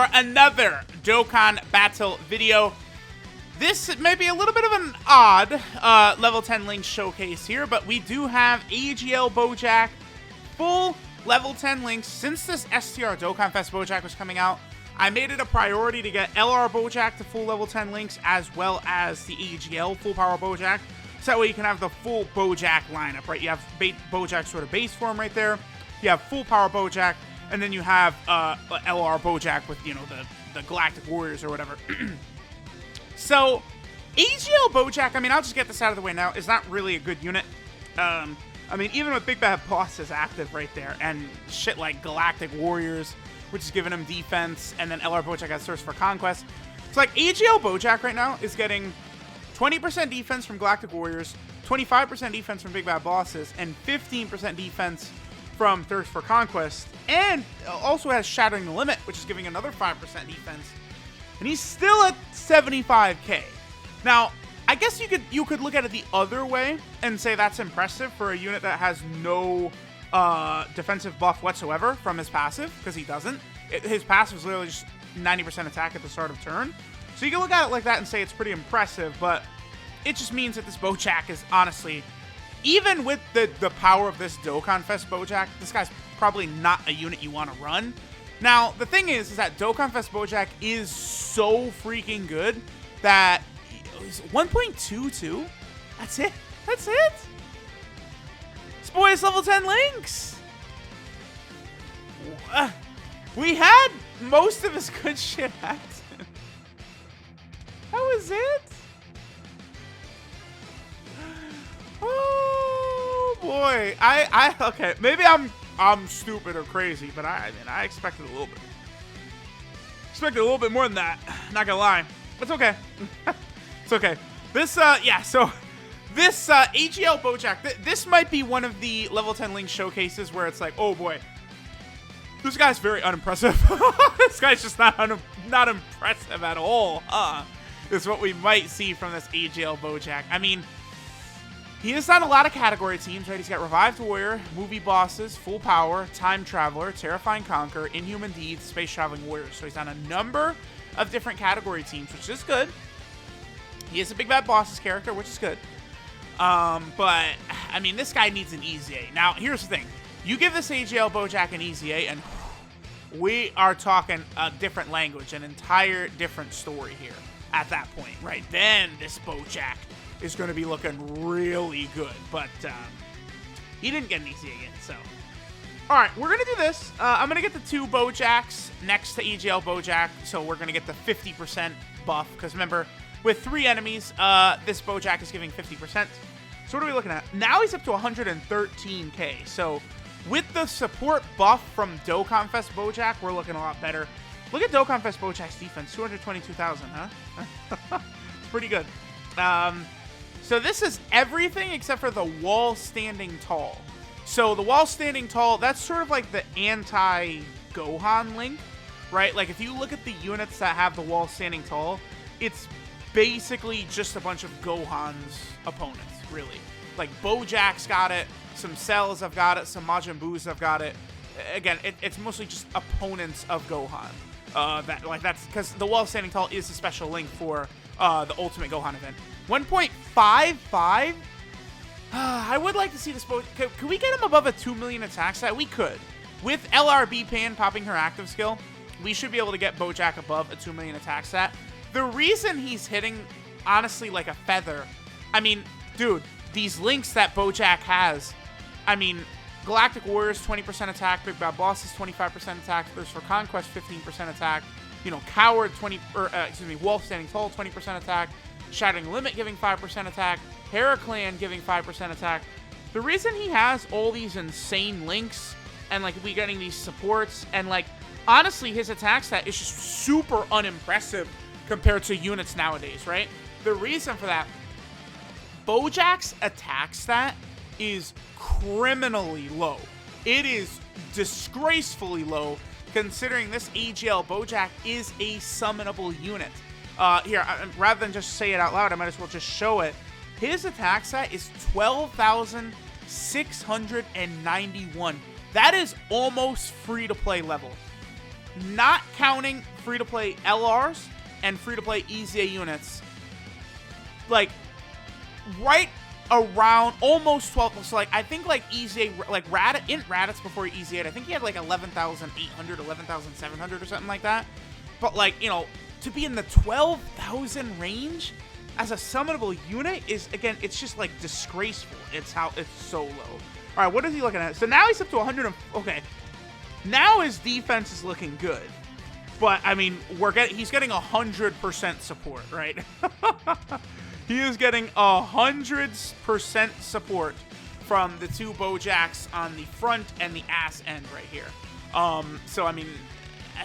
for another Dokkan battle video. This may be a little bit of an odd level 10 links showcase here, but we do have AGL BOJACK full level 10 links. Since this STR Dokkan Fest BOJACK was coming out, I made it a priority to get LR BOJACK to full level 10 links, as well as the AGL full power BOJACK. So that way you can have the full BOJACK lineup, right? You have BOJACK sort of base form right there. You have full power BOJACK, and then you have LR BOJACK with, you know, the Galactic Warriors or whatever. So, AGL BOJACK, I mean, I'll just get this out of the way now, is not really a good unit. I mean, even with Big Bad Boss is active right there, and shit like Galactic Warriors, which is giving him defense, and then LR BOJACK has Thirst for Conquest. It's like, AGL BOJACK right now is getting 20% defense from Galactic Warriors, 25% defense from Big Bad Bosses, and 15% defense from Thirst for Conquest, and also has Shattering the Limit, which is giving another 5% defense. And he's still at 75k. Now, I guess you could look at it the other way and say that's impressive for a unit that has no defensive buff whatsoever from his passive, because he doesn't. His passive is literally just 90% attack at the start of turn. So you can look at it like that and say it's pretty impressive, but it just means that this BOJACK is honestly, even with the power of this Dokkan Fest BOJACK, this guy's probably not a unit you want to run. Now, the thing is that Dokkan Fest BOJACK is so freaking good that 1.22. That's it. That's it. This boy is level 10 links. We had most of his good shit active. That was it. Oh boy. Okay, maybe I'm stupid or crazy, but I mean, I expected a little bit. Expected a little bit more than that. Not gonna lie. It's okay. It's okay. This, yeah, so this AGL BOJACK, this might be one of the level 10 link showcases where it's like, oh boy, this guy's very unimpressive. This guy's just not impressive at all. Is what we might see from this AGL BOJACK. I mean, he is on a lot of category teams, right? He's got Revived Warrior, Movie Bosses, Full Power, Time Traveler, Terrifying Conquer, Inhuman Deeds, Space Traveling Warriors. So he's on a number of different category teams, which is good. He is a Big Bad Bosses character, which is good. But, I mean, this guy needs an Easy A. Now, here's the thing. You give this AGL BOJACK an Easy A, and we are talking a different language, an entire different story here at that point, right? Then this BOJACK is going to be looking really good, but he didn't get an Easy A yet, so. All right, we're going to do this. I'm going to get the 2 BOJACKs next to AGL BOJACK, so we're going to get the 50% buff, because remember, with 3 enemies, this BOJACK is giving 50%. So what are we looking at? Now he's up to 113k, so with the support buff from Dokkan Fest BOJACK, we're looking a lot better. Look at Dokkan Fest BOJACK's defense, 222,000, huh? It's pretty good. So this is everything except for the wall standing tall. So the wall standing tall, that's sort of like the anti-Gohan link, right? Like if you look at the units that have the wall standing tall, it's basically just a bunch of Gohan's opponents, really. Like BOJACK's got it, some Cells have got it, some Majin Buu's have got it. Again, it's mostly just opponents of Gohan. That's because the wall standing tall is a special link for the Ultimate Gohan event. 1.55. I would like to see this. Could we get him above a 2 million attack stat? We could. With LRB Pan popping her active skill, we should be able to get BOJACK above a 2 million attack stat. The reason he's hitting, honestly, like a feather, I mean, dude, these links that BOJACK has, I mean, Galactic Warriors 20% attack, Big Bad Bosses 25% attack, Thirst for Conquest 15% attack, you know, Coward Wall Standing Tall 20% attack, Shattering Limit giving 5% attack, Heraclan giving 5% attack. The reason he has all these insane links and like we getting these supports and like honestly his attack stat is just super unimpressive compared to units nowadays, right? The reason for that, BOJACK's attack stat is criminally low. It is disgracefully low considering this AGL BOJACK is a summonable unit. Here, rather than just say it out loud, I might as well just show it. His attack stat is 12,691. That is almost free-to-play level. not counting free-to-play LRs and free-to-play EZA units, like, right around almost 12. So, like, I think, like, EZA, like, Int Raditz before EZA, I think he had, like, 11,800, 11,700 or something like that. But, like, you know, to be in the 12,000 range as a summonable unit is, again, it's just, like, disgraceful. It's so low. All right, what is he looking at? So now he's up to 100. Okay. Now his defense is looking good. But, I mean, he's getting 100% support, right? He is getting 100% support from the two Bojacks on the front and the ass end right here. So, I mean,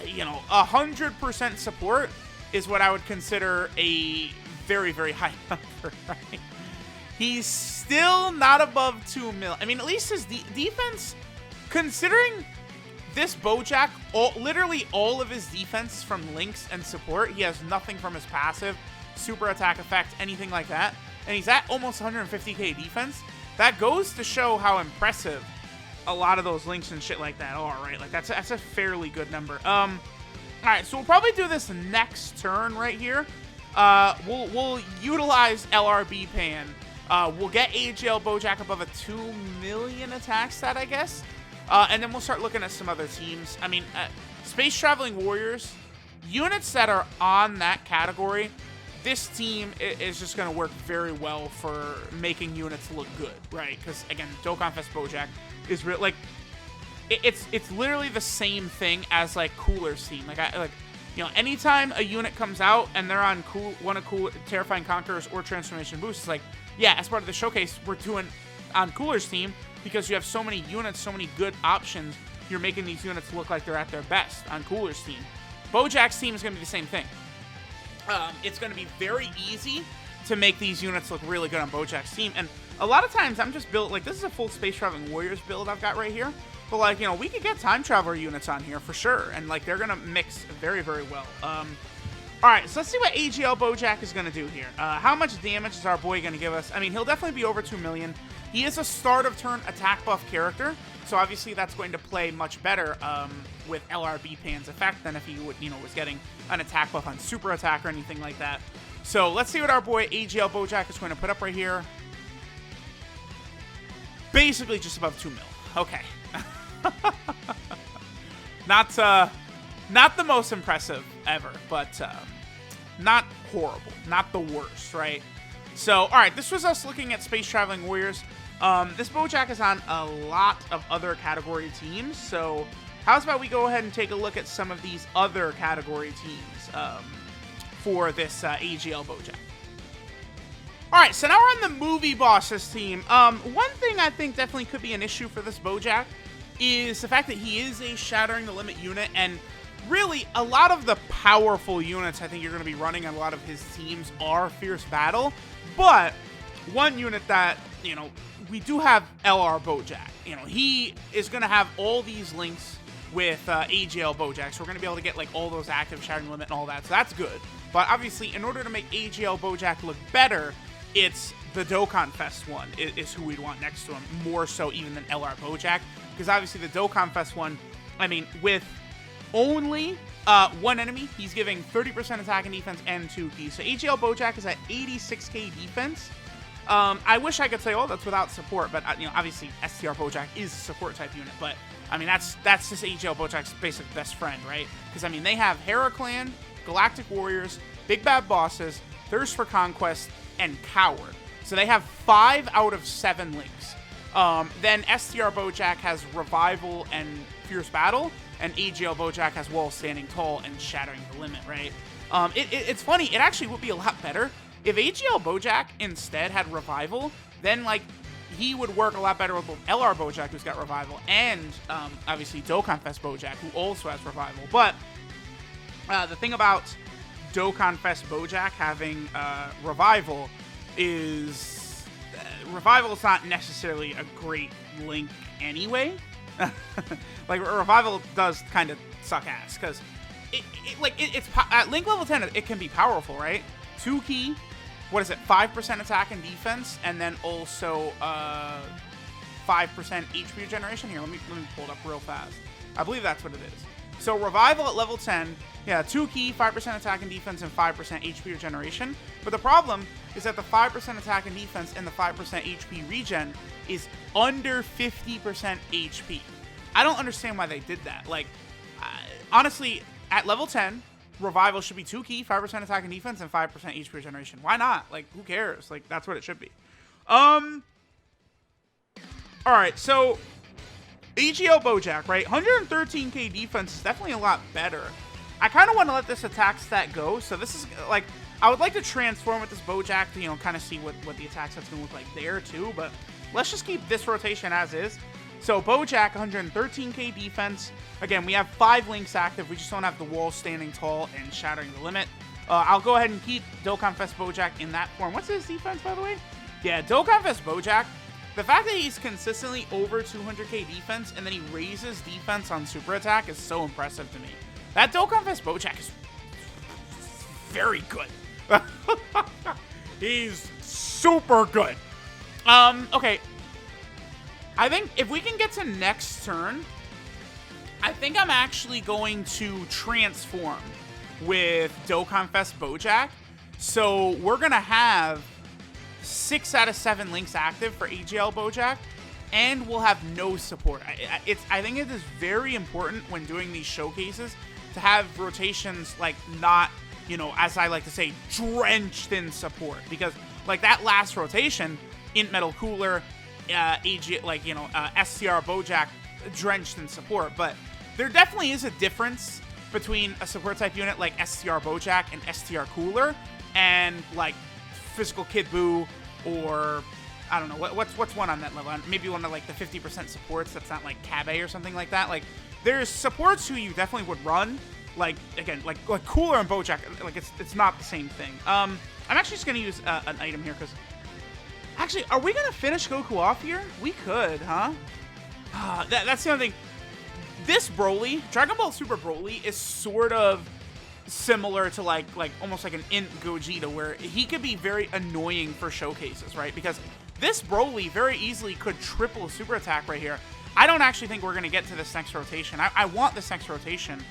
you know, 100% support is what I would consider a very, very high number, right? He's still not above 2 mil. I mean, at least his defense, considering this Bojack, literally all of his defense from links and support, he has nothing from his passive, super attack effect, anything like that, and he's at almost 150k defense. That goes to show how impressive a lot of those links and shit like that are, right? Like, that's a fairly good number. All right, so we'll probably do this next turn right here. We'll utilize LRB Pan. We'll get AGL Bojack above a 2 million attack stat, I guess. And then we'll start looking at some other teams. I mean, Space Traveling Warriors, units that are on that category, this team is just going to work very well for making units look good, right? Because, again, Dokkan Fest Bojack is real, like, it's literally the same thing as, like, Cooler's team. Like, you know, anytime a unit comes out and they're on one of Terrifying Conquerors or Transformation Boost, it's like, yeah, as part of the showcase, we're doing on Cooler's team because you have so many units, so many good options. You're making these units look like they're at their best on Cooler's team. Bojack's team is going to be the same thing. It's going to be very easy to make these units look really good on Bojack's team. And a lot of times I'm just built, like, this is a full Space Traveling Warriors build I've got right here. But, like, you know, we could get Time Traveler units on here for sure. And, like, they're going to mix very, very well. All right, so let's see what AGL Bojack is going to do here. How much damage is our boy going to give us? I mean, he'll definitely be over 2 million. He is a start of turn attack buff character. So, obviously, that's going to play much better with LRB Pan's effect than if he would, you know, was getting an attack buff on super attack or anything like that. So, let's see what our boy AGL Bojack is going to put up right here. Basically, just above 2 mil. Okay. Not the most impressive ever, but not horrible. Not the worst, right? So, all right, this was us looking at Space Traveling Warriors. This Bojack is on a lot of other category teams, so how's about we go ahead and take a look at some of these other category teams for this AGL Bojack. All right, so now we're on the Movie Bosses team. One thing I think definitely could be an issue for this Bojack is the fact that he is a Shattering the Limit unit, and really a lot of the powerful units I think you're going to be running on a lot of his teams are Fierce Battle, but one unit that, you know, we do have LR Bojack. You know, he is going to have all these links with AGL Bojack, so we're going to be able to get, like, all those active Shattering Limit and all that, so that's good. But obviously, in order to make AGL Bojack look better, it's the Dokkan Fest one is who we'd want next to him, more so even than LR Bojack, because obviously the Dokkan Fest one, I mean, with only one enemy, he's giving 30% attack and defense and 2 keys. So AGL Bojack is at 86k defense. I wish I could say, oh, that's without support, but, you know, obviously STR Bojack is a support type unit, but, I mean, that's just AGL Bojack's basic best friend, right? Because, I mean, they have Heraclan, Galactic Warriors, Big Bad Bosses, Thirst for Conquest, and Coward. So they have 5 out of 7 links. Then STR Bojack has Revival and Fierce Battle, and AGL Bojack has Wall Standing Tall and Shattering the Limit, right? It's funny, it actually would be a lot better if AGL Bojack instead had Revival. Then, like, he would work a lot better with both LR Bojack, who's got Revival, and obviously Dokkan Fest Bojack, who also has Revival. But the thing about Dokkan Fest Bojack having Revival is Revival is not necessarily a great link anyway. Like, Revival does kind of suck ass because it's at link level 10 it can be powerful, right? 2 key, what is it, 5% attack and defense, and then also 5% HP regeneration. Here, let me pull it up real fast. I believe that's what it is. So Revival at level 10, yeah, 2 key, 5% attack and defense, and 5% HP regeneration. But the problem is that the 5% attack and defense and the 5% HP regen is under 50% HP. I don't understand why they did that. Like, honestly, at level 10, Revival should be 2 key, 5% attack and defense, and 5% HP regeneration. Why not? Like, who cares? Like, that's what it should be. Alright, so AGL BOJACK, right? 113k defense is definitely a lot better. I kind of want to let this attack stat go. So this is, like, I would like to transform with this BOJACK to, you know, kind of see what the attack stat's going to look like there, too. But let's just keep this rotation as is. So BOJACK, 113k defense. Again, we have 5 links active. We just don't have the wall standing tall and shattering the limit. I'll go ahead and keep Dokkan Fest BOJACK in that form. What's his defense, by the way? Yeah, Dokkan Fest BOJACK. The fact that he's consistently over 200k defense and then he raises defense on super attack is so impressive to me. That Dokkan Fest BOJACK is very good. He's super good. Okay. I think if we can get to next turn, I think I'm actually going to transform with Dokkan Fest BOJACK. So we're going to have 6 out of 7 links active for AGL BOJACK, and we'll have no support. I think it is very important when doing these showcases to have rotations, like, not, you know, as I like to say, drenched in support. Because, like, that last rotation, Int Metal Cooler, like, you know, STR BOJACK, drenched in support. But there definitely is a difference between a support type unit like STR BOJACK and STR Cooler, and, like, Physical Kid Buu, or I don't know what's one on that level. Maybe one of, like, the 50% supports that's not like Kabe or something like that. Like, there's supports who you definitely would run. Like, again, like Cooler and BOJACK. Like, it's not the same thing. I'm actually just gonna use an item here because actually, are we gonna finish Goku off here? We could, huh? That's the other thing. This Broly, Dragon Ball Super Broly, is sort of similar to like almost like an Int Gogeta, where he could be very annoying for showcases, right? Because this Broly very easily could triple super attack right here. I don't actually think we're going to get to this next rotation. I want this next rotation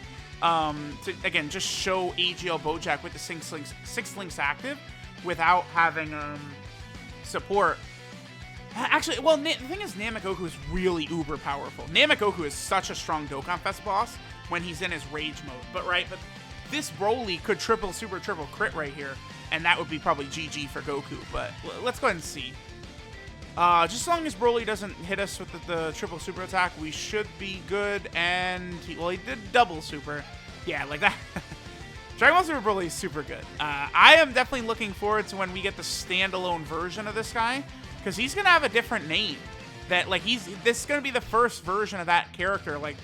to, again, just show AGL BOJACK with the 6 links active without having support. Actually, well, the thing is, Namekoku is really uber powerful. Namekoku is such a strong Dokkan Fest boss when he's in his rage mode. But this Broly could triple crit right here, and that would be probably GG for Goku. But let's go ahead and see. Just as long as Broly doesn't hit us with the triple super attack, we should be good. And he did double super. Yeah, like that. Dragon Ball Super Broly is super good. I am definitely looking forward to when we get the standalone version of this guy, because he's gonna have a different name. That, like, this is gonna be the first version of that character, like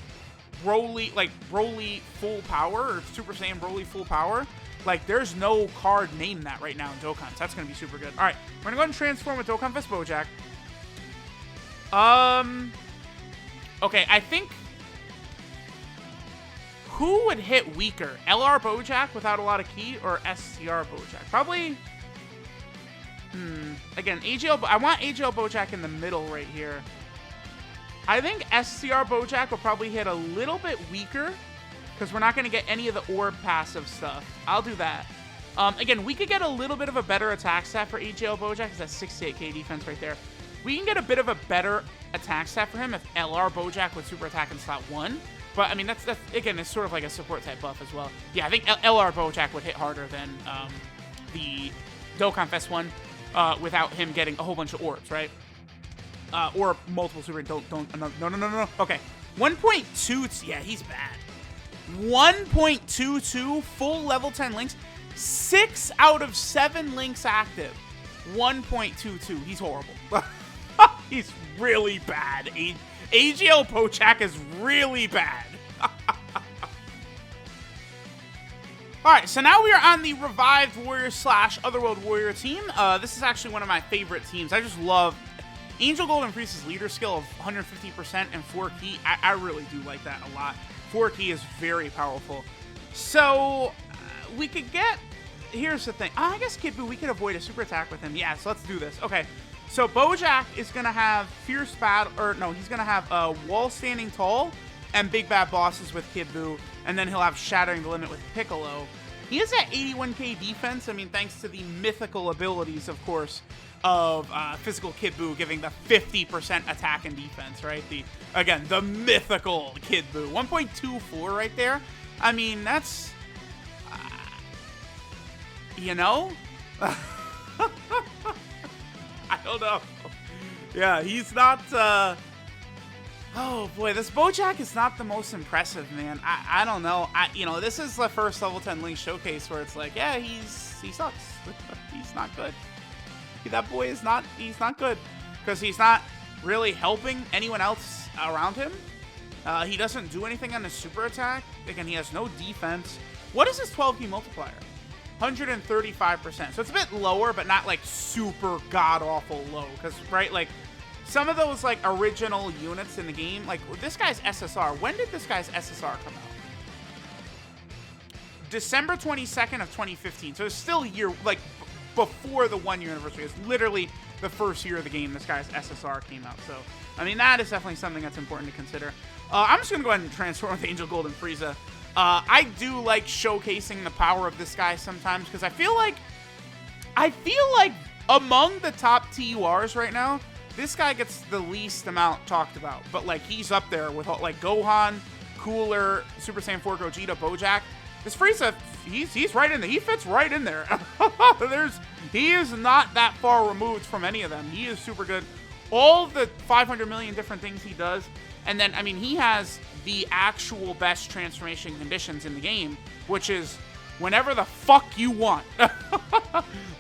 Broly Full Power, or Super Saiyan Broly Full Power. Like, there's no card named that right now in Dokkan, so that's gonna be super good. All right, we're gonna go ahead and transform with Dokkan Fest BOJACK. Okay, I think who would hit weaker, LR BOJACK without a lot of ki, or SCR BOJACK? Probably. Again, I want AGL BOJACK in the middle right here. I think SCR BOJACK will probably hit a little bit weaker, because we're not going to get any of the orb passive stuff. I'll do that. Again, we could get a little bit of a better attack stat for AGL BOJACK, because that's 68k defense right there. We can get a bit of a better attack stat for him if LR BOJACK would super attack in slot 1. But, I mean, that's again, it's sort of like a support type buff as well. Yeah, I think LR BOJACK would hit harder than the Dokkan Fest one without him getting a whole bunch of orbs, right? Or multiple super. No. Okay. 1.2. Yeah, he's bad. 1.22 full level 10 links. 6 out of 7 links active. 1.22. He's horrible. He's really bad. AGL BOJACK is really bad. Alright, so now we are on the Revived Warrior / Otherworld Warrior team. This is actually one of my favorite teams. I just love Angel Golden Priest's leader skill of 150% and 4 ki. I really do like that a lot. 4 ki is very powerful. So, we could get... Here's the thing. I guess Kid Buu, we could avoid a super attack with him. Yeah, so let's do this. Okay, so BOJACK is going to have Fierce Battle... Or, no, he's going to have Wall Standing Tall and Big Bad Bosses with Kid Buu, and then he'll have Shattering the Limit with Piccolo. He has that 81k defense, I mean, thanks to the mythical abilities, of course, of Physical Kid Buu giving the 50% attack and defense, right? Again, the mythical Kid Buu. 1.24 right there. I mean, that's... you know? I don't know. Yeah, he's not... oh boy, this Bojack is not the most impressive, man. I don't know. You know, this is the first level 10 Link showcase where it's like, yeah, he sucks. He's not good. That boy is not. He's not good because he's not really helping anyone else around him. He doesn't do anything on his super attack. Again, he has no defense. What is his 12 key multiplier? 135%. So it's a bit lower, but not like super god awful low. Because right, like. Some of those, like, original units in the game, like, this guy's SSR. When did this guy's SSR come out? December 22nd of 2015. So it's still a year, like, before the 1 year anniversary. It's literally the first year of the game this guy's SSR came out. So, I mean, that is definitely something that's important to consider. I'm just going to go ahead and transform with Angel Gold and Frieza. I do like showcasing the power of this guy sometimes because I feel like among the top TURs right now, this guy gets the least amount talked about, but like he's up there with like Gohan, Cooler, Super Saiyan 4 Gogeta, Bojack. This Frieza, he's right in there. He fits right in there. He is not that far removed from any of them. He is super good. All the 500 million different things he does, and then I mean he has the actual best transformation conditions in the game, which is whenever the fuck you want.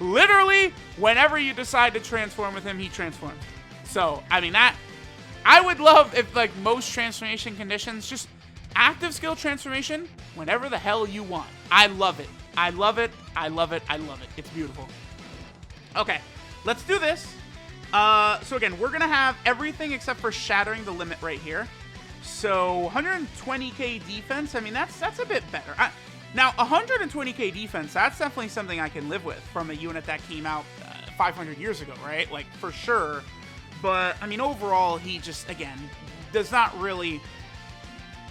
Literally, whenever you decide to transform with him, he transforms. So, I mean, I would love if, like, most transformation conditions, just active skill transformation whenever the hell you want. I love it. I love it. I love it. I love it. It's beautiful. Okay, let's do this. So, again, we're going to have everything except for Shattering the Limit right here. So, 120k defense, I mean, that's a bit better. Now, 120k defense, that's definitely something I can live with from a unit that came out 500 years ago, right? Like, for sure. But, I mean, overall, he just, again, does not really...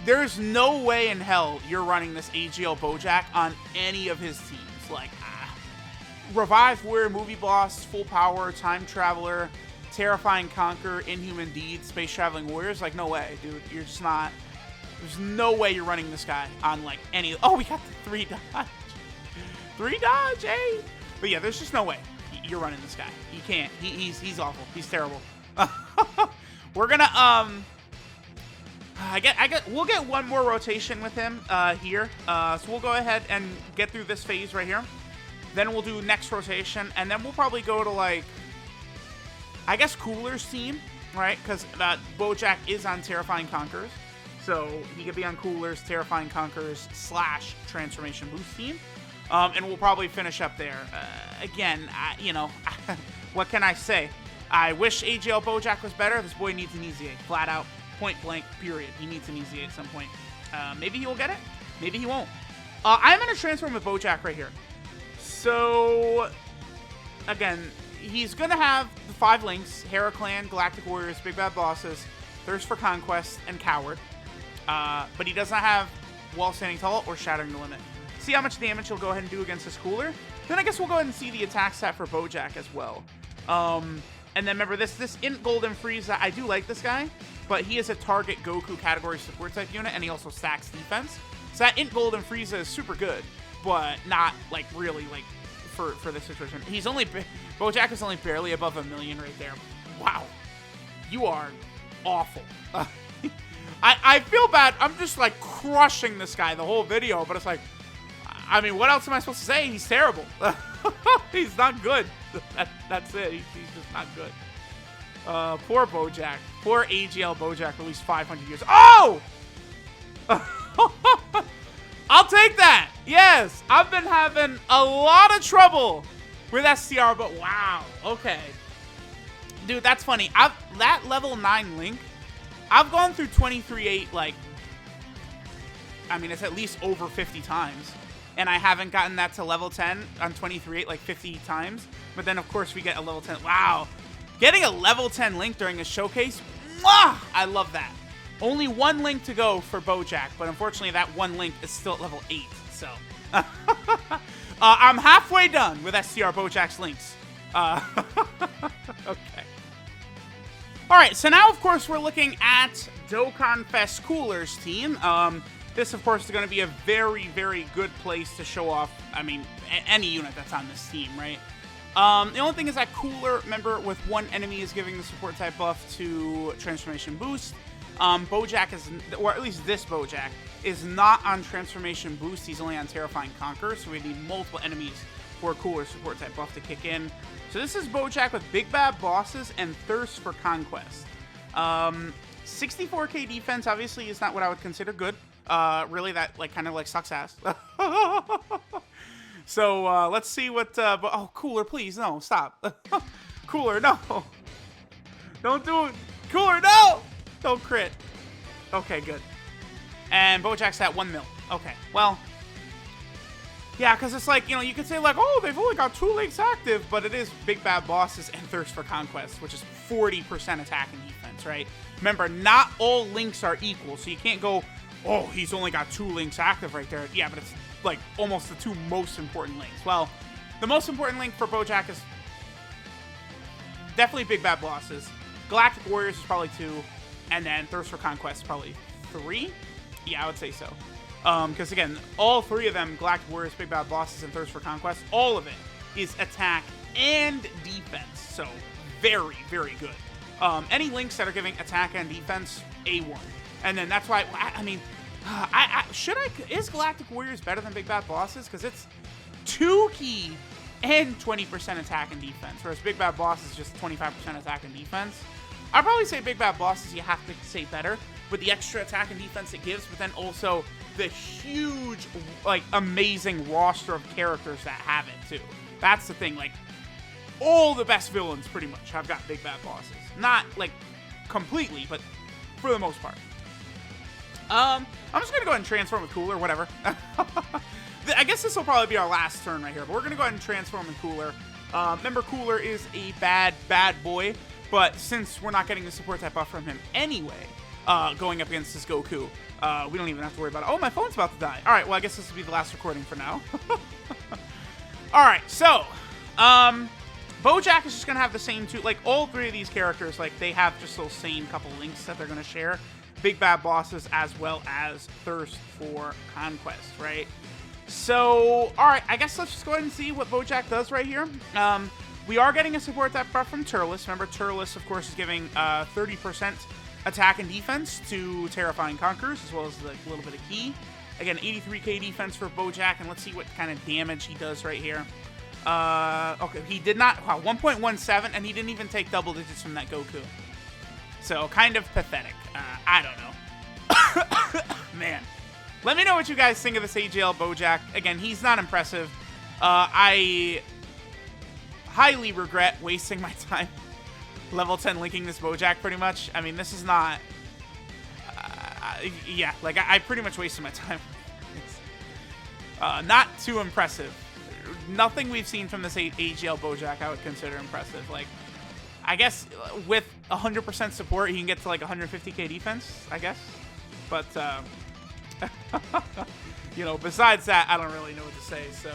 There's no way in hell you're running this AGL Bojack on any of his teams. Like, Revived Warrior, Movie Boss, Full Power, Time Traveler, Terrifying Conquer, Inhuman Deed, Space Traveling Warriors. Like, no way, dude. You're just not... There's no way you're running this guy on, like, any... Oh, we got the 3 dodge. 3 dodge, eh? But, yeah, there's just no way you're running this guy. You can't. He's awful. He's terrible. We're gonna we'll get one more rotation with him here. So we'll go ahead and get through this phase right here. Then we'll do next rotation, and then we'll probably go to like I guess Cooler's team, right? Because Bojack is on Terrifying Conquerors, so he could be on Cooler's Terrifying Conquerors / Transformation Boost team. And we'll probably finish up there. Again, you know, what can I say? I wish AGL Bojack was better. This boy needs an Easy A. Flat out, point blank, period. He needs an Easy A at some point. Maybe he will get it. Maybe he won't. I'm going to transform with Bojack right here. So, again, he's going to have the 5 links. Heraclan, Galactic Warriors, Big Bad Bosses, Thirst for Conquest, and Coward. But he does not have Wall Standing Tall or Shattering the Limit. See how much damage he'll go ahead and do against this Cooler. Then I guess we'll go ahead and see the attack stat for Bojack as well. And then remember this Int Golden Frieza, I do like this guy, but he is a target Goku category support type unit, and he also stacks defense. So that Int Golden Frieza is super good, but not like really like for this situation. He's only Bojack is only barely above 1 million right there. Wow, you are awful. I feel bad. I'm just like crushing this guy the whole video, but it's like, I mean, what else am I supposed to say? He's terrible. He's not good. That's it. He's just not good. Poor Bojack. Poor AGL Bojack for at least 500 years. Oh! I'll take that. Yes. I've been having a lot of trouble with STR, but wow. Okay. Dude, that's funny. That level 9 Link, I've gone through 23-8, like, I mean, it's at least over 50 times. And I haven't gotten that to level 10 on 23-8 like 50 times. But then, of course, we get a level 10. Wow. Getting a level 10 Link during a showcase, mwah! I love that. Only one link to go for Bojack, but unfortunately that one link is still at level 8, so. I'm halfway done with STR Bojack's links. Okay. Alright, so now, of course, we're looking at Dokkan Fest Cooler's team. This, of course, is going to be a very, very good place to show off, I mean, any unit that's on this team, right? The only thing is that Cooler, remember, with one enemy is giving the support type buff to Transformation Boost. Bojack is, or at least this Bojack, is not on Transformation Boost. He's only on Terrifying Conquer, so we need multiple enemies for Cooler support type buff to kick in. So this is Bojack with Big Bad Bosses and Thirst for Conquest. 64k defense obviously is not what I would consider good. Really, that kind of sucks ass. So let's see what. Oh, Cooler, please, no, stop. Cooler, no, don't do it. Cooler, no, don't crit. Okay, good. And Bojack's at 1 mil. Okay, well. Yeah, because it's you could say oh, they've only got 2 links active, but it is Big Bad Bosses and Thirst for Conquest, which is 40% attack and defense, right? Remember, not all links are equal, so you can't go, oh, he's only got 2 links active right there. Yeah, but it's almost the 2 most important links. Well, the most important link for Bojack is definitely Big Bad Bosses. Galactic Warriors is probably 2, and then Thirst for Conquest is probably 3. Yeah, I would say so. Because again, all 3 of them, Galactic Warriors, Big Bad Bosses, and Thirst for Conquest, all of it is attack and defense. So very, very good. Any links that are giving attack and defense, A1. And then that's why, I mean, is Galactic Warriors better than Big Bad Bosses? Because it's 2 key and 20% attack and defense, whereas Big Bad Bosses is just 25% attack and defense. I'd probably say Big Bad Bosses you have to say better with the extra attack and defense it gives, but then also the huge, amazing roster of characters that have it, too. That's the thing, all the best villains, pretty much, have got Big Bad Bosses. Not, completely, but for the most part. I'm just gonna go ahead and transform with Cooler, whatever. I guess this will probably be our last turn right here, but we're gonna go ahead and transform with Cooler. Remember, Cooler is a bad boy, but since we're not getting the support type buff from him anyway, going up against this Goku, we don't even have to worry about it. Oh, my phone's about to die. All right, well, I guess this will be the last recording for now. All right, so, Bojack is just going to have the same 2, all 3 of these characters, they have just those same couple links that they're going to share. Big Bad Bosses as well as Thirst for Conquest, right? So, all right, I guess let's just go ahead and see what Bojack does right here. We are getting a support type buff from Turles. Remember, Turles, of course, is giving 30% attack and defense to Terrifying Conquerors, as well as a little bit of key. Again, 83k defense for Bojack, and let's see what kind of damage he does right here. Okay, he did not, wow, 1.17, and he didn't even take double digits from that Goku. So, kind of pathetic. I don't know. Man. Let me know what you guys think of this AGL Bojack. Again, he's not impressive. I highly regret wasting my time level 10 linking this Bojack, pretty much. I mean, this is not... yeah, I pretty much wasted my time. It's not too impressive. Nothing we've seen from this AGL Bojack I would consider impressive. I guess with 100% support, he can get to 150k defense, I guess. But, you know, besides that, I don't really know what to say. So,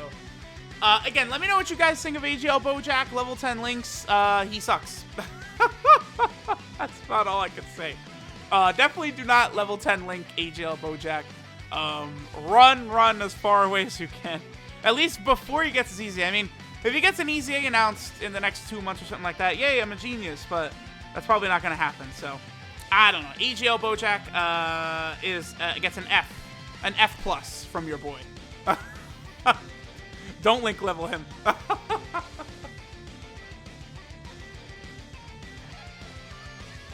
again, let me know what you guys think of AGL Bojack. Level 10 links, he sucks. That's about all I could say. Definitely do not level 10 link AGL Bojack. Run as far away as you can. At least before he gets his EZA. I mean, if he gets an EZA announced in the next 2 months or something like that, yay, I'm a genius. But that's probably not going to happen. So, I don't know. AGL Bojack gets an F plus from your boy. Don't link level him.